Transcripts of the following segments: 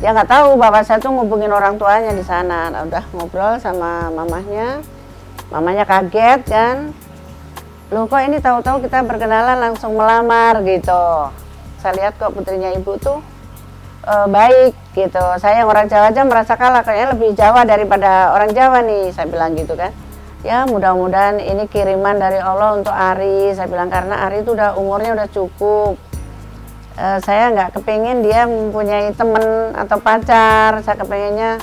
Dia nggak tahu bahwa saya tuh ngubungin orang tuanya di sana. Nah, udah ngobrol sama mamanya kaget kan. Loh kok ini tahu-tahu kita berkenalan langsung melamar gitu. Saya lihat kok putrinya ibu tuh baik gitu. Saya yang orang Jawa aja merasa kalah, kayaknya lebih Jawa daripada orang Jawa nih, saya bilang gitu kan. Ya mudah-mudahan ini kiriman dari Allah untuk Ari, saya bilang, karena Ari itu udah umurnya udah cukup. Saya nggak kepingin dia mempunyai temen atau pacar, saya kepengennya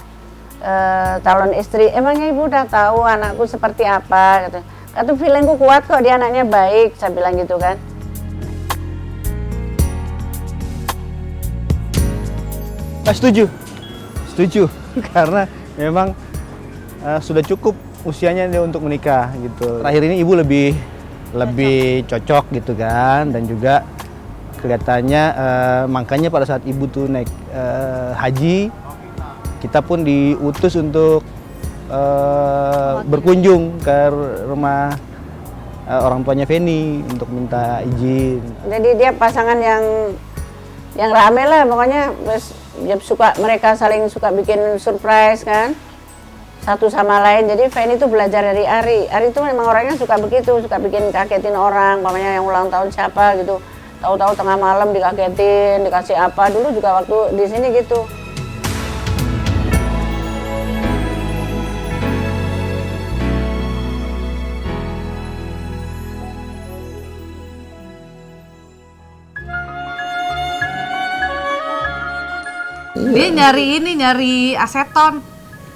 calon istri. Emangnya ibu udah tahu anakku seperti apa gitu. Kata feelingku kuat kok dia anaknya baik, saya bilang gitu kan. Setuju karena memang sudah cukup usianya dia untuk menikah gitu. Terakhir ini ibu lebih cocok gitu kan, dan juga kelihatannya makanya pada saat ibu tuh naik haji, kita pun diutus untuk berkunjung ke rumah orang tuanya Feni untuk minta izin. Jadi dia pasangan yang rame lah pokoknya, mereka saling suka bikin surprise kan satu sama lain. Jadi Feni itu belajar dari Ari. Ari itu memang orangnya suka begitu, suka bikin kagetin orang, pokoknya yang ulang tahun siapa gitu. Tahu-tahu tengah malam dikagetin, dikasih apa. Dulu juga waktu di sini gitu. Dia nyari aseton.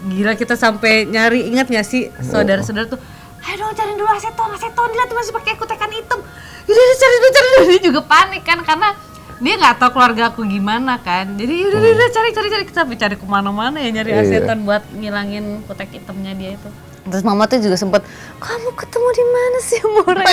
Gila, kita sampai nyari, ingat gak sih saudara-saudara tuh, ayo dong cari dulu aseton, dilihat masih pakai kutekan hitam. Yaudah cari dulu. Dia juga panik kan, karena dia nggak tahu keluarga aku gimana kan. Jadi yaudah cari, kita sampai cari kemana-mana ya nyari aseton buat ngilangin kutek hitamnya dia itu. Terus mama tuh juga sempet, kamu ketemu di mana sih Murah?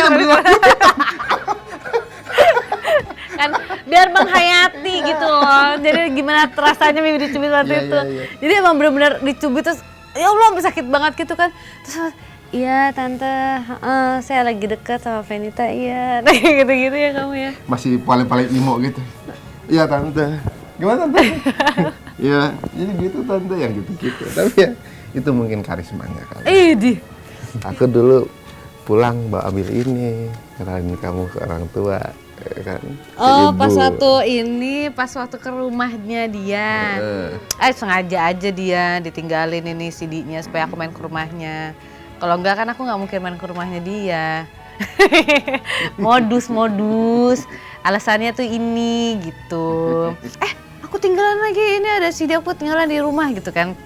Kan biar menghayati gitu loh. Jadi gimana rasanya Mimi dicubit waktu itu. Jadi emang bener-bener dicubit terus ya Allah sampai sakit banget gitu kan. Terus iya tante, saya lagi deket sama Venita, iya. Gitu-gitu ya kamu ya. Masih paling imo gitu. Iya tante. Gimana tante? Iya, jadi gitu tante, yang gitu-gitu. Tapi ya itu mungkin karismanya kali. Di. Aku dulu pulang bawa ambil ini, kenalin kamu ke orang tua. Kan, oh pas waktu ke rumahnya dia, sengaja aja dia ditinggalin ini CD-nya supaya aku main ke rumahnya. Kalau enggak kan aku nggak mungkin main ke rumahnya dia. modus alasannya tuh ini gitu. Aku tinggalan lagi, ini ada CD aku tinggalan di rumah gitu kan.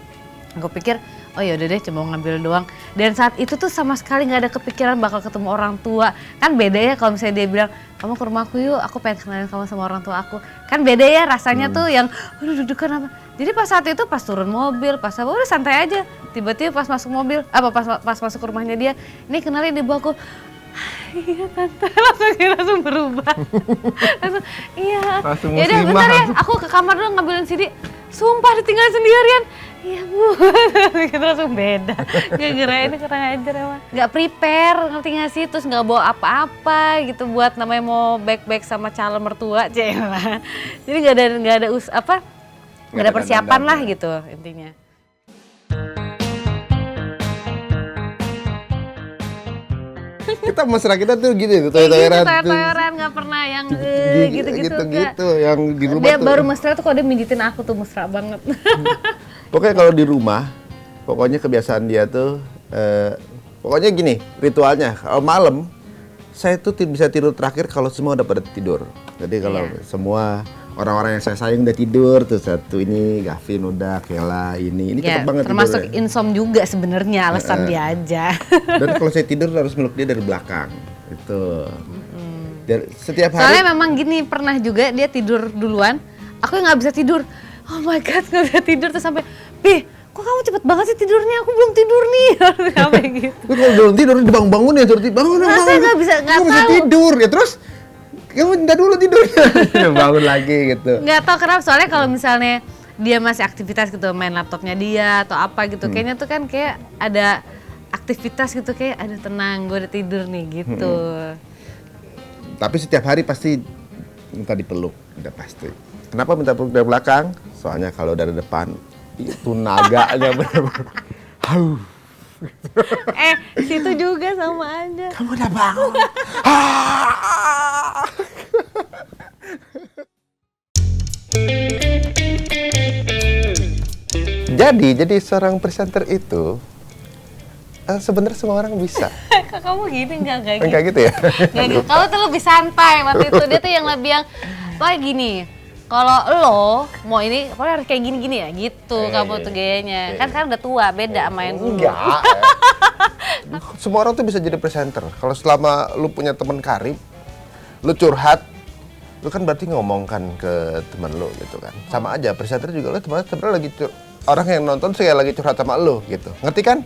Aku pikir oh ya udah deh, cuma mau ngambil doang. Dan saat itu tuh sama sekali nggak ada kepikiran bakal ketemu orang tua. Kan beda ya kalau misalnya dia bilang, kamu ke rumahku yuk, aku pengen kenalin kamu sama orang tua aku. Kan beda ya rasanya tuh yang, udah duduk apa. Jadi pas saat itu pas turun mobil, pas apa udah santai aja. Tiba-tiba pas masuk mobil, pas masuk ke rumahnya dia, ini kenalin ibu aku. Iya tante, langsung berubah. Langsung, iya. Yaudah bentar ya, aku ke kamar dulu ngambilin CD. Sumpah ditinggal sendirian. Iya bu, gitu langsung beda. Gara-gara ini kurang ajar emang. Gak prepare, ngerti gak sih? Terus gak bawa apa-apa gitu buat namanya mau back sama calon mertua, cewek. Jadi gak ada persiapan lah gitu intinya. Kita mesra kita tuh gitu, toyor-toyoran gak pernah yang gitu, yang di rumah dia tuh. baru mesra tuh kalau dia mijitin aku tuh mesra banget. Pokoknya kalau di rumah, pokoknya kebiasaan dia tuh, pokoknya gini ritualnya, kalau malam saya tuh bisa tidur terakhir kalau semua udah pada tidur. Jadi kalau semua orang-orang yang saya sayang udah tidur, tuh satu ini Gavin udah, Kela ini cepet banget termasuk tidurnya. Insom juga sebenarnya, alasan dia aja. Dan kalau saya tidur harus meluk dia dari belakang, itu. Setiap hari. Soalnya memang gini, pernah juga dia tidur duluan, aku nggak bisa tidur. Oh my god, nggak bisa tidur terus sampai, kok kamu cepet banget sih tidurnya? Aku belum tidur nih, sampai gitu. Kalau belum tidur dibangun ya, bangun. Saya nggak bisa tidur ya, terus kamu minta dulu tidurnya, bangun lagi gitu. Nggak tahu kenapa, soalnya kalau misalnya dia masih aktivitas gitu, main laptopnya dia atau apa gitu, kayaknya tuh kan kayak ada aktivitas gitu, kayak ada tenang, gue udah tidur nih gitu. Tapi setiap hari pasti minta dipeluk, udah pasti. Kenapa minta peluk dari belakang? Soalnya kalau dari depan itu naganya bener-bener. Situ juga sama aja. Kamu udah bangun. Jadi seorang presenter itu sebenarnya semua orang bisa. Kok kamu gini enggak gitu? Enggak gitu ya? Nggak gitu. Kamu tuh lebih santai waktu itu. Dia tuh yang lebih yang pokoknya gini. Kalau lo mau ini, pokoknya harus kayak gini-gini ya gitu kamu tuh gayanya. Kan udah tua, beda sama yang dulu. Enggak. Semua orang tuh bisa jadi presenter. Kalau selama lu punya teman karib, lu curhat, lu kan berarti ngomongkan ke teman lu gitu kan. Sama aja presenter juga, lu teman lagi orang yang nonton sih lagi curhat sama lu gitu. Ngerti kan?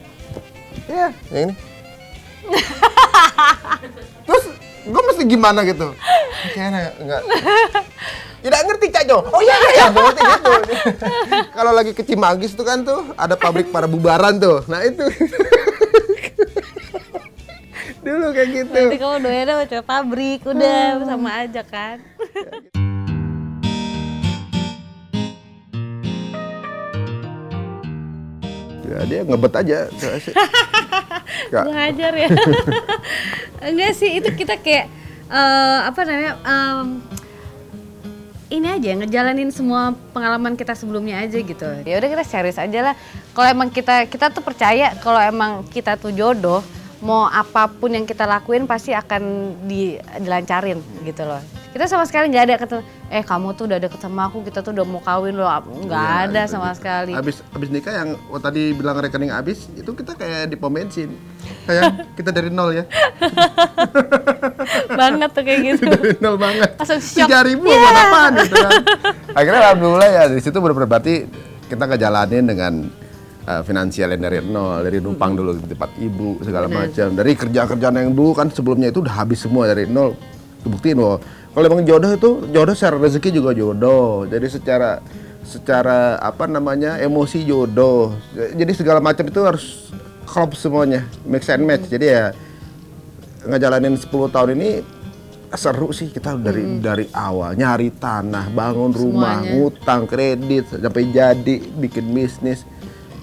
Iya, yang ini. Terus gue mesti gimana gitu? Kayaknya enggak. Tidak ngerti Cak Jo. Oh iya, ngerti gitu. Kalau lagi ke Cimanggis tuh kan tuh ada pabrik para bubaran tuh. Nah itu. Dulu kayak gitu. Nanti kamu doyan sama cewek pabrik, udah sama aja kan. Ya dia ngebet aja. Gue hajar ya. Enggak sih, itu kita kayak apa namanya? Ini aja ngejalanin semua pengalaman kita sebelumnya aja gitu. Ya udah kita serius aja lah. Kalau emang kita tuh percaya kalau emang kita tuh jodoh, mau apapun yang kita lakuin pasti akan dilancarin gitu loh. Kita sama sekali nggak ada kata, kamu tuh udah deket sama aku, kita tuh udah mau kawin loh, nggak ada gitu, sama sekali. Abis nikah yang tadi bilang rekening abis, itu kita kayak di pom bensin, kayak kita dari nol ya. Banget tuh kayak gitu. Dari nol banget. Langsung shock. 3.000 buat apaan gitu kan. Akhirnya alhamdulillah ya di situ benar-benar berarti kita ngejalanin dengan finansial yang dari nol, dari numpang dulu di tempat ibu segala macam, dari kerjaan yang dulu kan sebelumnya itu udah habis semua dari nol. Kebuktiin loh. Kalau emang jodoh itu jodoh secara rezeki juga jodoh. Jadi secara apa namanya emosi jodoh. Jadi segala macam itu harus klop semuanya, mix and match. Jadi ya ngejalanin 10 tahun ini seru sih kita dari awal nyari tanah, bangun rumah, Semuanya. ngutang, kredit sampai jadi bikin bisnis.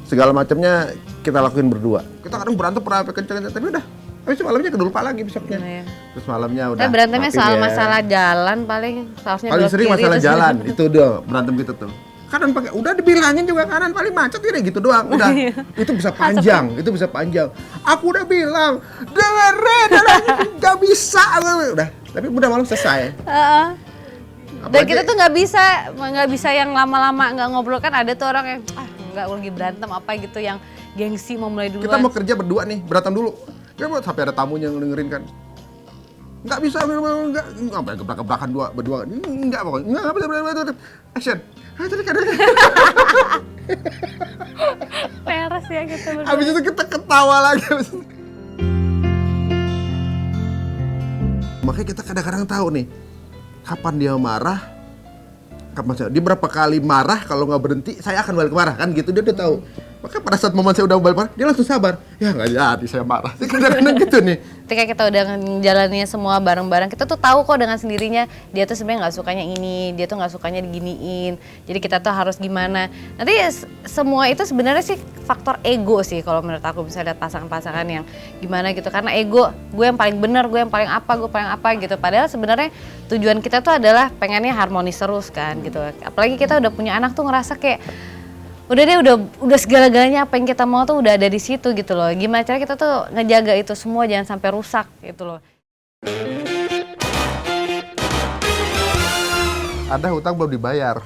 Segala macamnya kita lakuin berdua. Kita kadang berantem pernah kenceng tapi udah. Habis malamnya kedulupa lagi besoknya. Iya. Terus malamnya udah. Kita berantemnya maafin soal ya. masalah jalan paling seharusnya Paling belok sering kiri, masalah terus- jalan. Itu udah berantem kita tuh. Kanan pakai udah dibilangin juga kanan paling macet ini gitu doang. Udah. Itu bisa panjang, itu bisa panjang. Aku udah bilang, dengerin enggak bisa. Udah. Tapi udah malam selesai. Heeh. Dan Apalagi- kita tuh nggak bisa yang lama-lama nggak ngobrol, kan ada tuh orang yang nggak lagi berantem apa gitu yang gengsi mau mulai duluan. Kita mau kerja berdua nih, berantem dulu. Ya sampai ada tamunya yang dengerin kan. Nggak bisa, nggak gebrak-gebrakan berdua. Nggak pokoknya. Nggak bisa. Action. Tadi kan. peres ya gitu. berdua. Habis itu kita ketawa lagi. Makanya kita kadang-kadang tahu nih, kapan dia marah, kapan dia berapa kali marah, kalau nggak berhenti, saya akan balik marah, kan gitu, dia udah tahu. Maka pada saat momen saya udah balik marah, dia langsung sabar. Ya nggak jadi saya marah. Kadang-kadang gitu nih. Ketika kita udah ngejalaninnya semua bareng-bareng, kita tuh tahu kok dengan sendirinya dia tuh sebenarnya nggak sukanya ini, dia tuh nggak sukanya diginiin. Jadi kita tuh harus gimana. Nanti semua itu sebenarnya sih faktor ego sih kalau menurut aku, bisa lihat pasangan-pasangan yang gimana gitu. Karena ego, gue yang paling benar, gue yang paling apa, gue paling apa gitu. Padahal sebenarnya tujuan kita tuh adalah pengennya harmonis terus kan gitu. Apalagi kita udah punya anak tuh ngerasa kayak udah deh, udah segala-galanya apa yang kita mau tuh udah ada di situ gitu loh. Gimana cara kita tuh ngejaga itu semua jangan sampai rusak gitu loh. Ada hutang belum dibayar.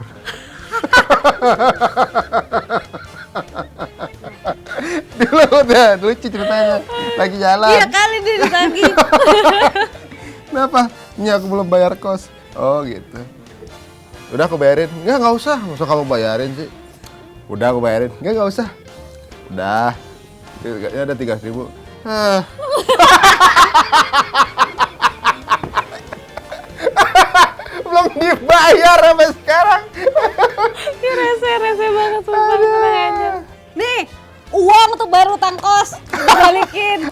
Dulu udah lucu ceritanya. Lagi jalan. Iya kali dia ditagih. Kenapa? Ini aku belum bayar kos. Oh gitu. Udah aku bayarin. Nggak usah. Masa kamu bayarin sih? Udah aku bayarin. Nggak usah. Udah. Ini ada 3.000. Belum dibayar sampai sekarang. Rese banget sumpah, tenang aja. Nih, uang tuh baru utang kos, balikin.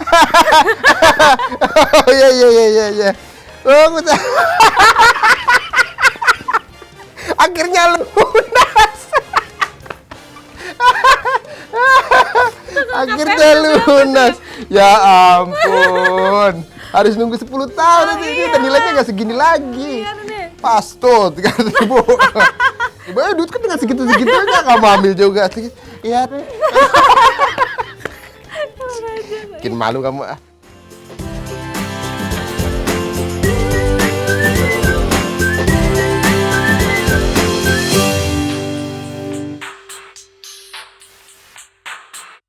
Oh iya. Oh, Akhirnya lunas. Akhirnya lunas. Ya ampun. Harus nunggu 10 tahun nanti dan nilainya nggak segini lagi. Pastut kan Ibu. Ibu duit kan tinggal segitu-segitu aja nggak mau ambil juga. Iya. Bikin malu kamu ah.